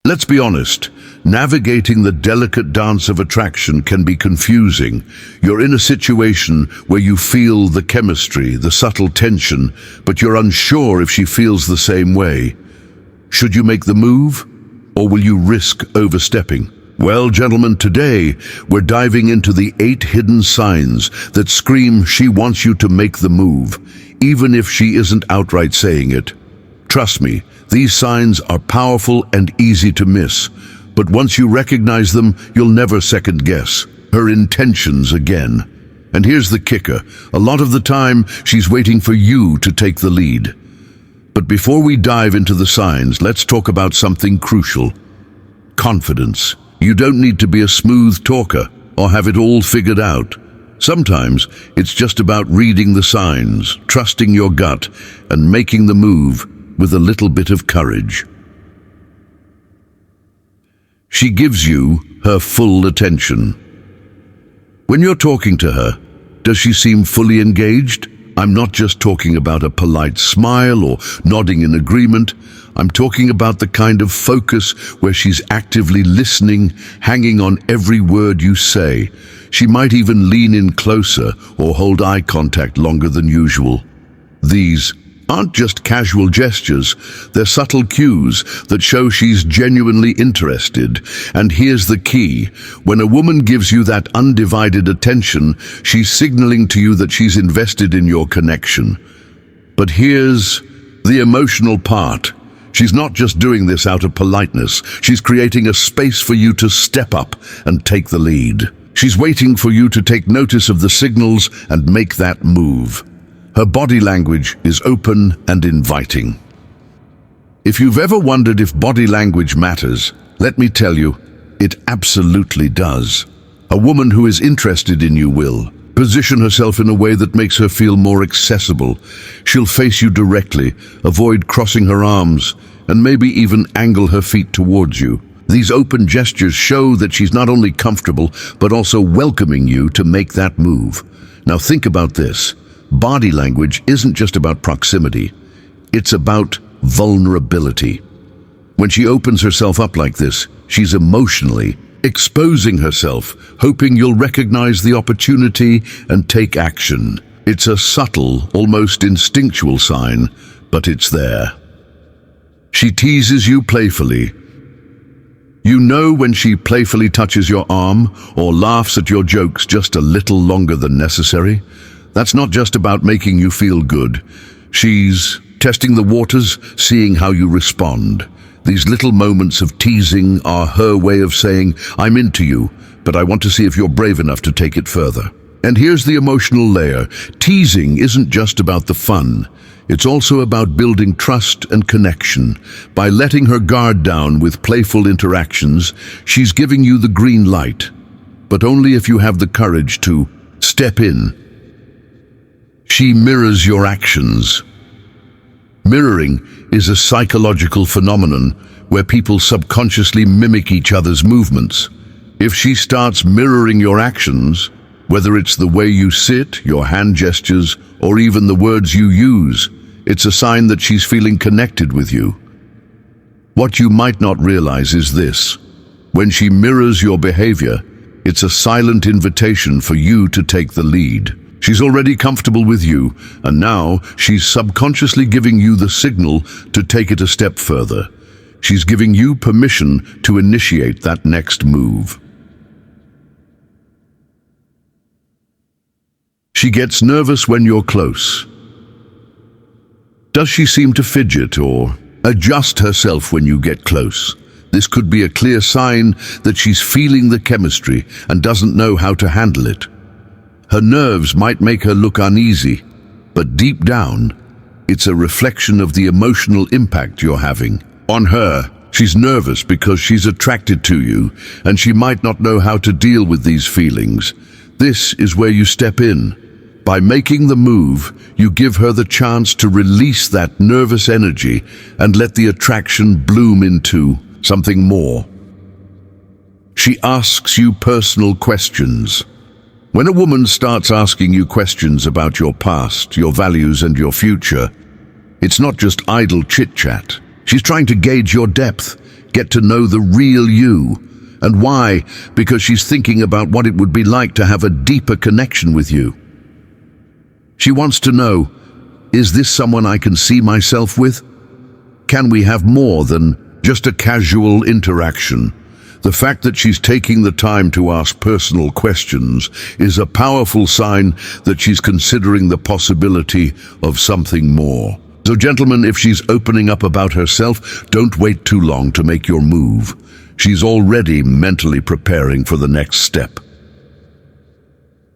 Let's be honest, navigating the delicate dance of attraction can be confusing. You're in a situation where you feel the chemistry, the subtle tension, but you're unsure if she feels the same way. Should you make the move, or will you risk overstepping? Well, gentlemen, today we're diving into the 8 hidden signs that scream she wants you to make the move, even if she isn't outright saying it. Trust me, these signs are powerful and easy to miss, but once you recognize them, you'll never second guess her intentions again. And here's the kicker, a lot of the time, she's waiting for you to take the lead. But before we dive into the signs, let's talk about something crucial: confidence. You don't need to be a smooth talker or have it all figured out. Sometimes it's just about reading the signs, trusting your gut, and making the move with a little bit of courage. She gives you her full attention. When you're talking to her, does she seem fully engaged? I'm not just talking about a polite smile or nodding in agreement. I'm talking about the kind of focus where she's actively listening, hanging on every word you say. She might even lean in closer or hold eye contact longer than usual. These aren't just casual gestures, they're subtle cues that show she's genuinely interested. And here's the key: when a woman gives you that undivided attention, she's signaling to you that she's invested in your connection. But here's the emotional part. She's not just doing this out of politeness, she's creating a space for you to step up and take the lead. She's waiting for you to take notice of the signals and make that move. Her body language is open and inviting. If you've ever wondered if body language matters, let me tell you, it absolutely does. A woman who is interested in you will position herself in a way that makes her feel more accessible. She'll face you directly, avoid crossing her arms, and maybe even angle her feet towards you. These open gestures show that she's not only comfortable, but also welcoming you to make that move. Now think about this. Body language isn't just about proximity, it's about vulnerability. When she opens herself up like this, she's emotionally exposing herself, hoping you'll recognize the opportunity and take action. It's a subtle, almost instinctual sign, but it's there. She teases you playfully. You know when she playfully touches your arm or laughs at your jokes just a little longer than necessary. That's not just about making you feel good. She's testing the waters, seeing how you respond. These little moments of teasing are her way of saying, I'm into you, but I want to see if you're brave enough to take it further. And here's the emotional layer. Teasing isn't just about the fun. It's also about building trust and connection. By letting her guard down with playful interactions, she's giving you the green light. But only if you have the courage to step in. She mirrors your actions. Mirroring is a psychological phenomenon where people subconsciously mimic each other's movements. If she starts mirroring your actions, whether it's the way you sit, your hand gestures, or even the words you use, it's a sign that she's feeling connected with you. What you might not realize is this: when she mirrors your behavior, it's a silent invitation for you to take the lead. She's already comfortable with you, and now she's subconsciously giving you the signal to take it a step further. She's giving you permission to initiate that next move. She gets nervous when you're close. Does she seem to fidget or adjust herself when you get close? This could be a clear sign that she's feeling the chemistry and doesn't know how to handle it. Her nerves might make her look uneasy, but deep down, it's a reflection of the emotional impact you're having on her. She's nervous because she's attracted to you, and she might not know how to deal with these feelings. This is where you step in. By making the move, you give her the chance to release that nervous energy and let the attraction bloom into something more. She asks you personal questions. When a woman starts asking you questions about your past, your values, and your future, it's not just idle chit-chat. She's trying to gauge your depth, get to know the real you. And why? Because she's thinking about what it would be like to have a deeper connection with you. She wants to know, is this someone I can see myself with? Can we have more than just a casual interaction? The fact that she's taking the time to ask personal questions is a powerful sign that she's considering the possibility of something more. So gentlemen, if she's opening up about herself, don't wait too long to make your move. She's already mentally preparing for the next step.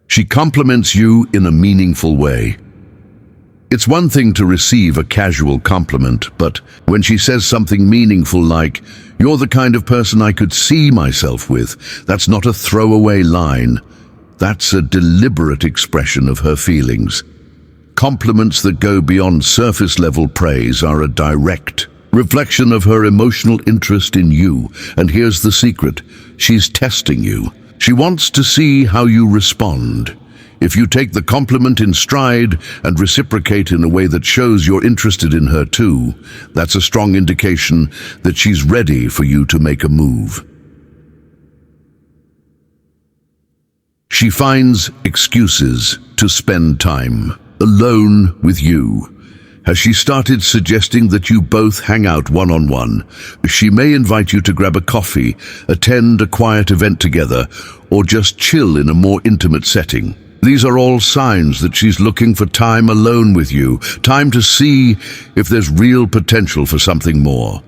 She compliments you in a meaningful way. It's one thing to receive a casual compliment, but when she says something meaningful like, "You're the kind of person I could see myself with," that's not a throwaway line. That's a deliberate expression of her feelings. Compliments that go beyond surface-level praise are a direct reflection of her emotional interest in you. And here's the secret: she's testing you. She wants to see how you respond. If you take the compliment in stride and reciprocate in a way that shows you're interested in her too, that's a strong indication that she's ready for you to make a move. She finds excuses to spend time alone with you. Has she started suggesting that you both hang out one-on-one? She may invite you to grab a coffee, attend a quiet event together, or just chill in a more intimate setting. These are all signs that she's looking for time alone with you, time to see if there's real potential for something more.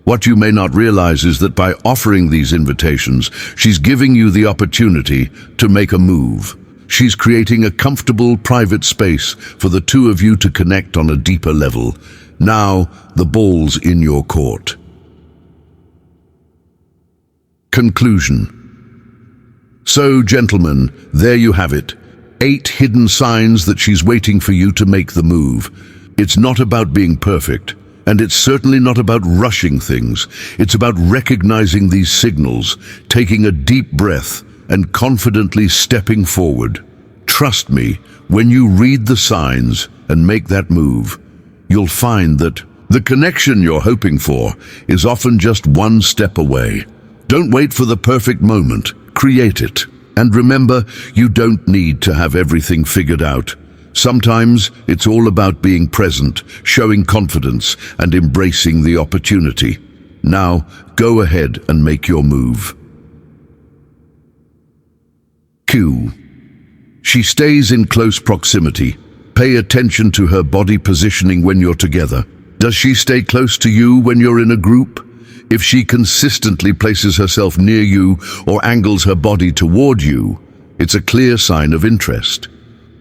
What you may not realize is that by offering these invitations, she's giving you the opportunity to make a move. She's creating a comfortable, private space for the two of you to connect on a deeper level. Now, the ball's in your court. Conclusion. So, gentlemen, there you have it. 8 hidden signs that she's waiting for you to make the move. It's not about being perfect, and it's certainly not about rushing things. It's about recognizing these signals, taking a deep breath, and confidently stepping forward. Trust me, when you read the signs and make that move, you'll find that the connection you're hoping for is often just one step away. Don't wait for the perfect moment. Create it. And remember, you don't need to have everything figured out. Sometimes it's all about being present, showing confidence, and embracing the opportunity. Now, go ahead and make your move. Q. She stays in close proximity. Pay attention to her body positioning when you're together. Does she stay close to you when you're in a group? If she consistently places herself near you or angles her body toward you, it's a clear sign of interest.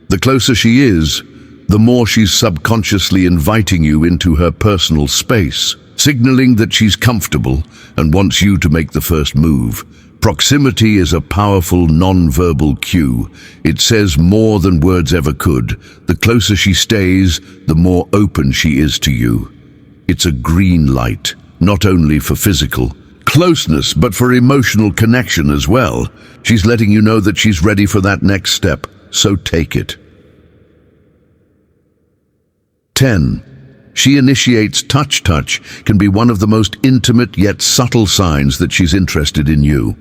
The closer she is, the more she's subconsciously inviting you into her personal space, signaling that she's comfortable and wants you to make the first move. Proximity is a powerful non-verbal cue. It says more than words ever could. The closer she stays, the more open she is to you. It's a green light, not only for physical closeness, but for emotional connection as well. She's letting you know that she's ready for that next step, so take it. 10. She initiates touch. Touch can be one of the most intimate yet subtle signs that she's interested in you.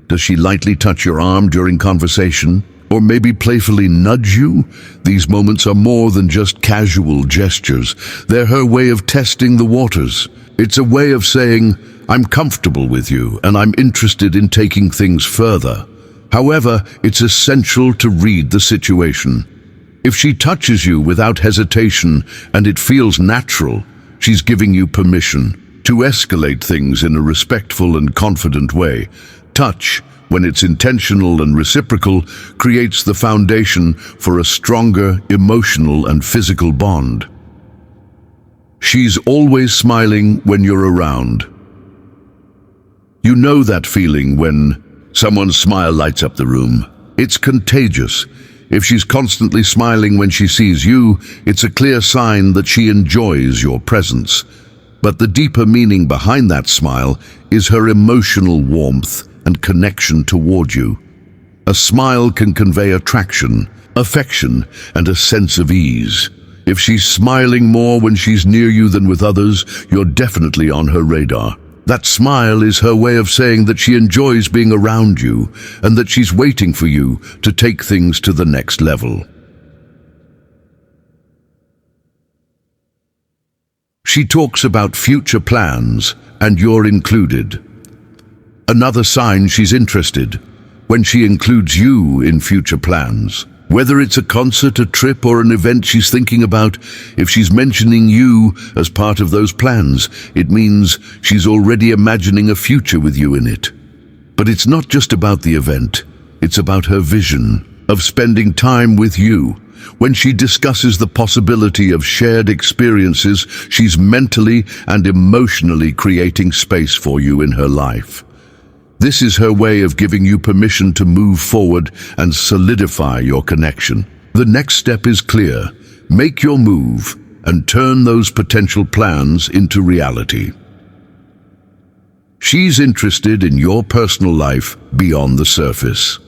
Does she lightly touch your arm during conversation? Or maybe playfully nudge you? These moments are more than just casual gestures. They're her way of testing the waters. It's a way of saying, I'm comfortable with you and I'm interested in taking things further. However, it's essential to read the situation. If she touches you without hesitation and it feels natural, she's giving you permission to escalate things in a respectful and confident way. Touch, when it's intentional and reciprocal, creates the foundation for a stronger emotional and physical bond. She's always smiling when you're around. You know that feeling when someone's smile lights up the room. It's contagious. If she's constantly smiling when she sees you, it's a clear sign that she enjoys your presence. But the deeper meaning behind that smile is her emotional warmth and connection toward you. A smile can convey attraction, affection, and a sense of ease. If she's smiling more when she's near you than with others, you're definitely on her radar. That smile is her way of saying that she enjoys being around you and that she's waiting for you to take things to the next level. She talks about future plans, and you're included. Another sign she's interested, when she includes you in future plans. Whether it's a concert, a trip, or an event she's thinking about, if she's mentioning you as part of those plans, it means she's already imagining a future with you in it. But it's not just about the event, it's about her vision of spending time with you. When she discusses the possibility of shared experiences, she's mentally and emotionally creating space for you in her life. This is her way of giving you permission to move forward and solidify your connection. The next step is clear. Make your move and turn those potential plans into reality. She's interested in your personal life beyond the surface.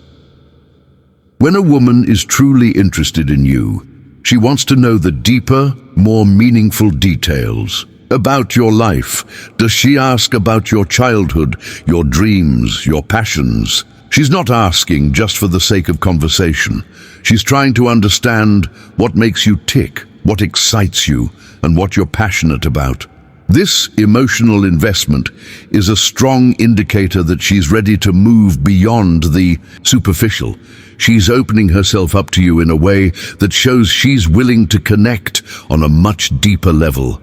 When a woman is truly interested in you, she wants to know the deeper, more meaningful details about your life. Does she ask about your childhood, your dreams, your passions? She's not asking just for the sake of conversation. She's trying to understand what makes you tick, what excites you, and what you're passionate about. This emotional investment is a strong indicator that she's ready to move beyond the superficial. She's opening herself up to you in a way that shows she's willing to connect on a much deeper level.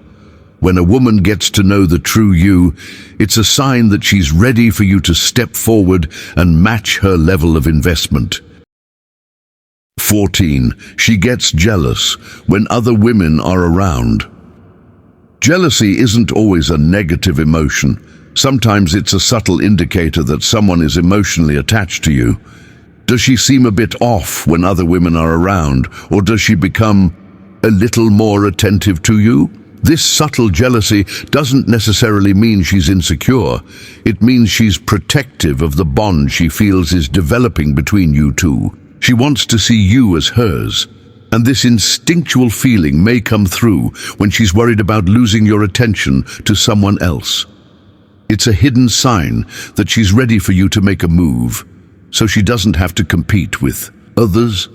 When a woman gets to know the true you, it's a sign that she's ready for you to step forward and match her level of investment. 14. She gets jealous when other women are around. Jealousy isn't always a negative emotion. Sometimes it's a subtle indicator that someone is emotionally attached to you. Does she seem a bit off when other women are around, or does she become a little more attentive to you? This subtle jealousy doesn't necessarily mean she's insecure. It means she's protective of the bond she feels is developing between you two. She wants to see you as hers, and this instinctual feeling may come through when she's worried about losing your attention to someone else. It's a hidden sign that she's ready for you to make a move, so she doesn't have to compete with others.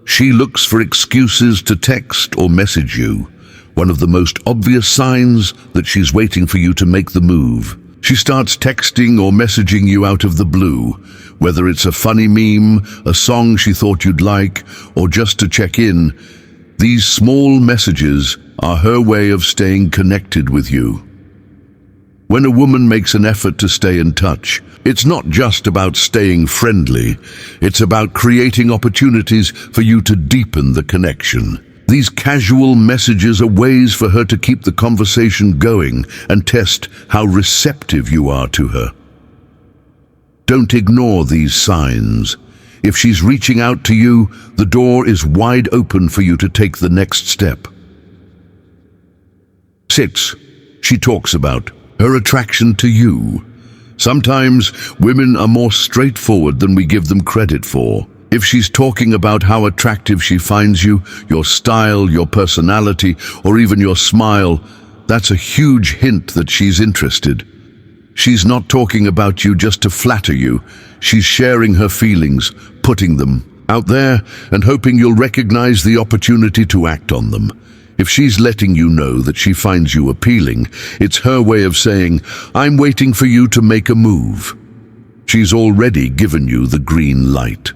She looks for excuses to text or message you. One of the most obvious signs that she's waiting for you to make the move. She starts texting or messaging you out of the blue, whether it's a funny meme, a song she thought you'd like, or just to check in. These small messages are her way of staying connected with you. When a woman makes an effort to stay in touch, it's not just about staying friendly, it's about creating opportunities for you to deepen the connection. These casual messages are ways for her to keep the conversation going and test how receptive you are to her. Don't ignore these signs. If she's reaching out to you, the door is wide open for you to take the next step. 6. She talks about her attraction to you. Sometimes women are more straightforward than we give them credit for. If she's talking about how attractive she finds you, your style, your personality, or even your smile, that's a huge hint that she's interested. She's not talking about you just to flatter you. She's sharing her feelings, putting them out there, and hoping you'll recognize the opportunity to act on them. If she's letting you know that she finds you appealing, it's her way of saying, "I'm waiting for you to make a move." She's already given you the green light.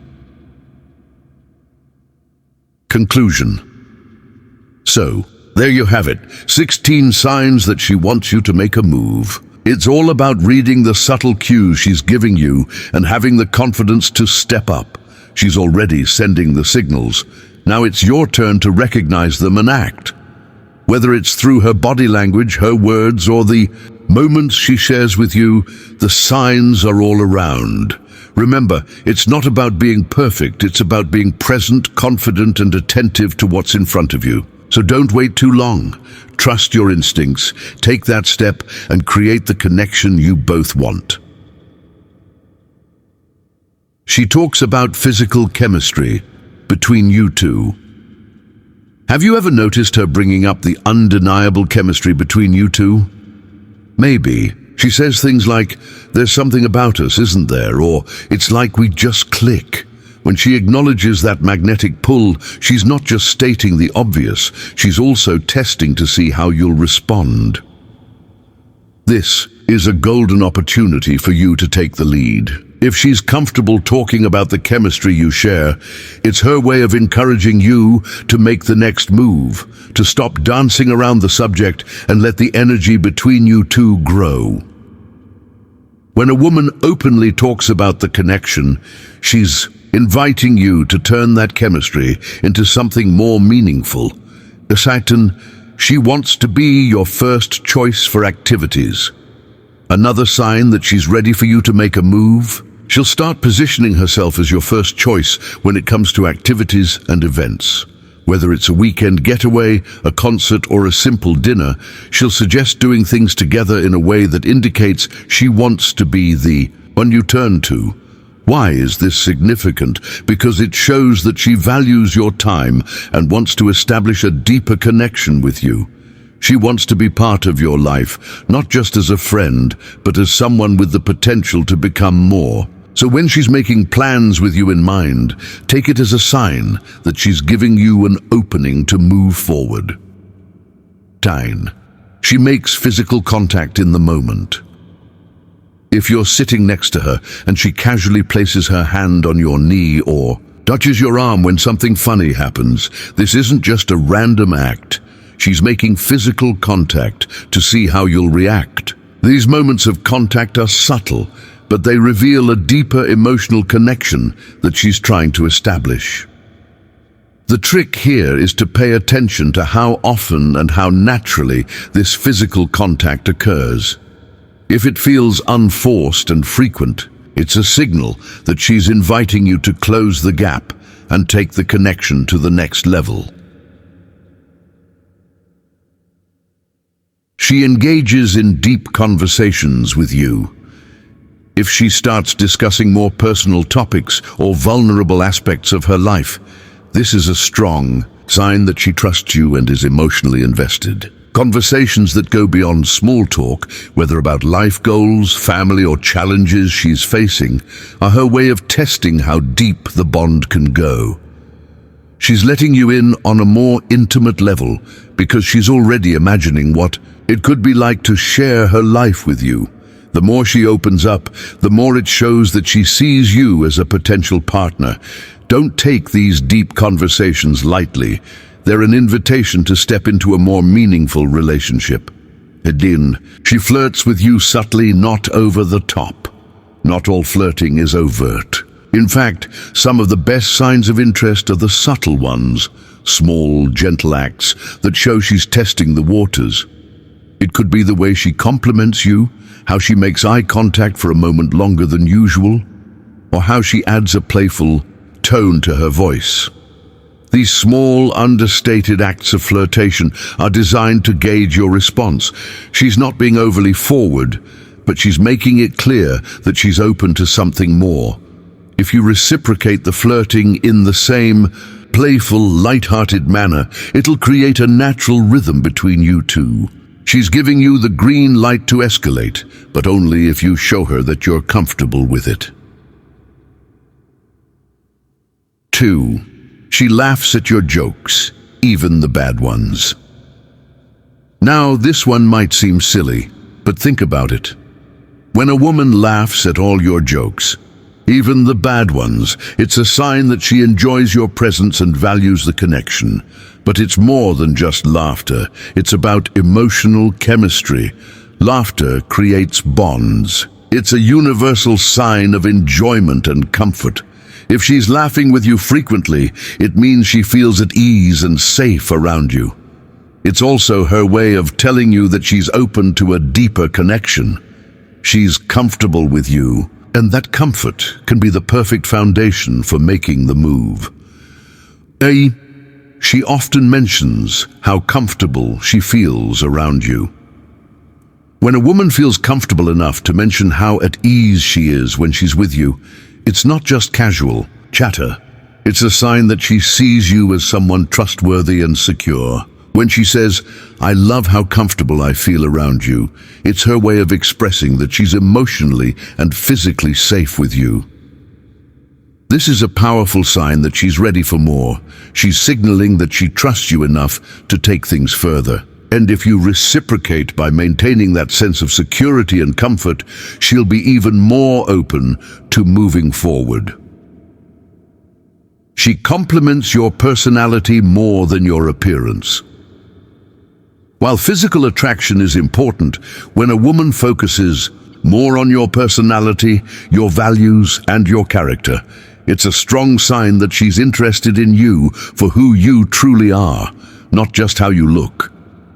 Conclusion. So, there you have it, 16 signs that she wants you to make a move. It's all about reading the subtle cues she's giving you and having the confidence to step up. She's already sending the signals. Now it's your turn to recognize them and act. Whether it's through her body language, her words, or the moments she shares with you, the signs are all around. Remember, it's not about being perfect, it's about being present, confident, and attentive to what's in front of you. So don't wait too long. Trust your instincts, take that step, and create the connection you both want. She talks about physical chemistry between you two. Have you ever noticed her bringing up the undeniable chemistry between you two? Maybe She says things like, "There's something about us, isn't there?" Or, "It's like we just click." When she acknowledges that magnetic pull, she's not just stating the obvious, she's also testing to see how you'll respond. This is a golden opportunity for you to take the lead. If she's comfortable talking about the chemistry you share, it's her way of encouraging you to make the next move, to stop dancing around the subject and let the energy between you two grow. When a woman openly talks about the connection, she's inviting you to turn that chemistry into something more meaningful. Satan, she wants to be your first choice for activities. Another sign that she's ready for you to make a move. She'll start positioning herself as your first choice when it comes to activities and events. Whether it's a weekend getaway, a concert, or a simple dinner, she'll suggest doing things together in a way that indicates she wants to be the one you turn to. Why is this significant? Because it shows that she values your time and wants to establish a deeper connection with you. She wants to be part of your life, not just as a friend, but as someone with the potential to become more. So when she's making plans with you in mind, take it as a sign that she's giving you an opening to move forward. 9. She makes physical contact in the moment. If you're sitting next to her and she casually places her hand on your knee or touches your arm when something funny happens, this isn't just a random act. She's making physical contact to see how you'll react. These moments of contact are subtle, but they reveal a deeper emotional connection that she's trying to establish. The trick here is to pay attention to how often and how naturally this physical contact occurs. If it feels unforced and frequent, it's a signal that she's inviting you to close the gap and take the connection to the next level. She engages in deep conversations with you. If she starts discussing more personal topics or vulnerable aspects of her life, this is a strong sign that she trusts you and is emotionally invested. Conversations that go beyond small talk, whether about life goals, family, or challenges she's facing, are her way of testing how deep the bond can go. She's letting you in on a more intimate level because she's already imagining what it could be like to share her life with you. The more she opens up, the more it shows that she sees you as a potential partner. Don't take these deep conversations lightly. They're an invitation to step into a more meaningful relationship. Edin, she flirts with you subtly, not over the top. Not all flirting is overt. In fact, some of the best signs of interest are the subtle ones, small, gentle acts that show she's testing the waters. It could be the way she compliments you, how she makes eye contact for a moment longer than usual, or how she adds a playful tone to her voice. These small, understated acts of flirtation are designed to gauge your response. She's not being overly forward, but she's making it clear that she's open to something more. If you reciprocate the flirting in the same playful, light-hearted manner, it'll create a natural rhythm between you two. She's giving you the green light to escalate, but only if you show her that you're comfortable with it. 2. She laughs at your jokes, even the bad ones. Now, this one might seem silly, but think about it. When a woman laughs at all your jokes, even the bad ones, it's a sign that she enjoys your presence and values the connection. But it's more than just laughter. It's about emotional chemistry. Laughter creates bonds. It's a universal sign of enjoyment and comfort. If she's laughing with you frequently, it means she feels at ease and safe around you. It's also her way of telling you that she's open to a deeper connection. She's comfortable with you, and that comfort can be the perfect foundation for making the move. She often mentions how comfortable she feels around you. When a woman feels comfortable enough to mention how at ease she is when she's with you, it's not just casual chatter. It's a sign that she sees you as someone trustworthy and secure. When she says, "I love how comfortable I feel around you," it's her way of expressing that she's emotionally and physically safe with you. This is a powerful sign that she's ready for more. She's signaling that she trusts you enough to take things further. And if you reciprocate by maintaining that sense of security and comfort, she'll be even more open to moving forward. She complements your personality more than your appearance. While physical attraction is important, when a woman focuses more on your personality, your values, and your character, it's a strong sign that she's interested in you for who you truly are, not just how you look.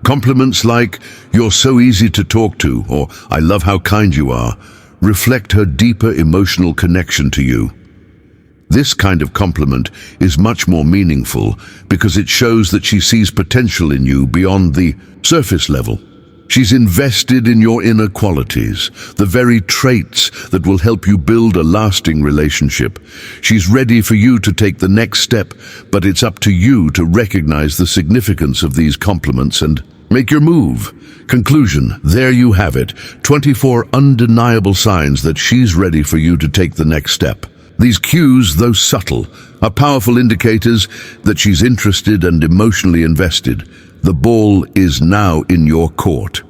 Compliments like, "You're so easy to talk to," or "I love how kind you are," reflect her deeper emotional connection to you. This kind of compliment is much more meaningful because it shows that she sees potential in you beyond the surface level. She's invested in your inner qualities, the very traits that will help you build a lasting relationship. She's ready for you to take the next step, but it's up to you to recognize the significance of these compliments and make your move. Conclusion, there you have it, 24 undeniable signs that she's ready for you to take the next step. These cues, though subtle, are powerful indicators that she's interested and emotionally invested. The ball is now in your court.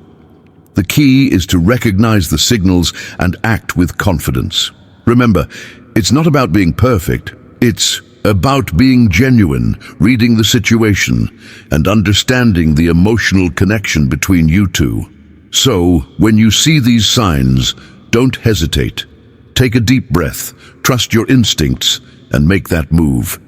The key is to recognize the signals and act with confidence. Remember, it's not about being perfect. It's about being genuine, reading the situation, and understanding the emotional connection between you two. So, when you see these signs, don't hesitate. Take a deep breath, trust your instincts, and make that move.